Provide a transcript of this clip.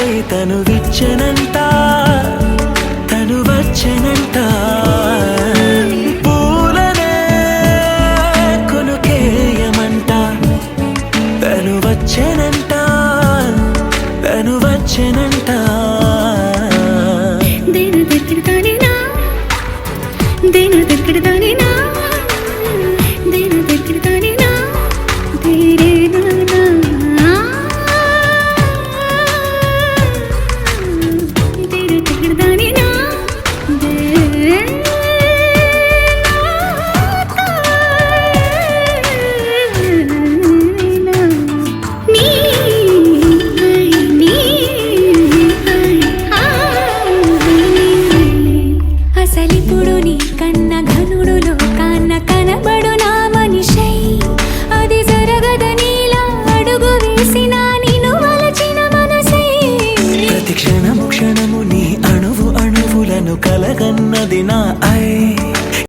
తను విచ్చనంట తను వచ్చనంట పూలనే కొనుకేయమంట తను వచ్చనంట తను వచ్చనంట దేన దగ్గర దానినా దేన దగ్గర దాని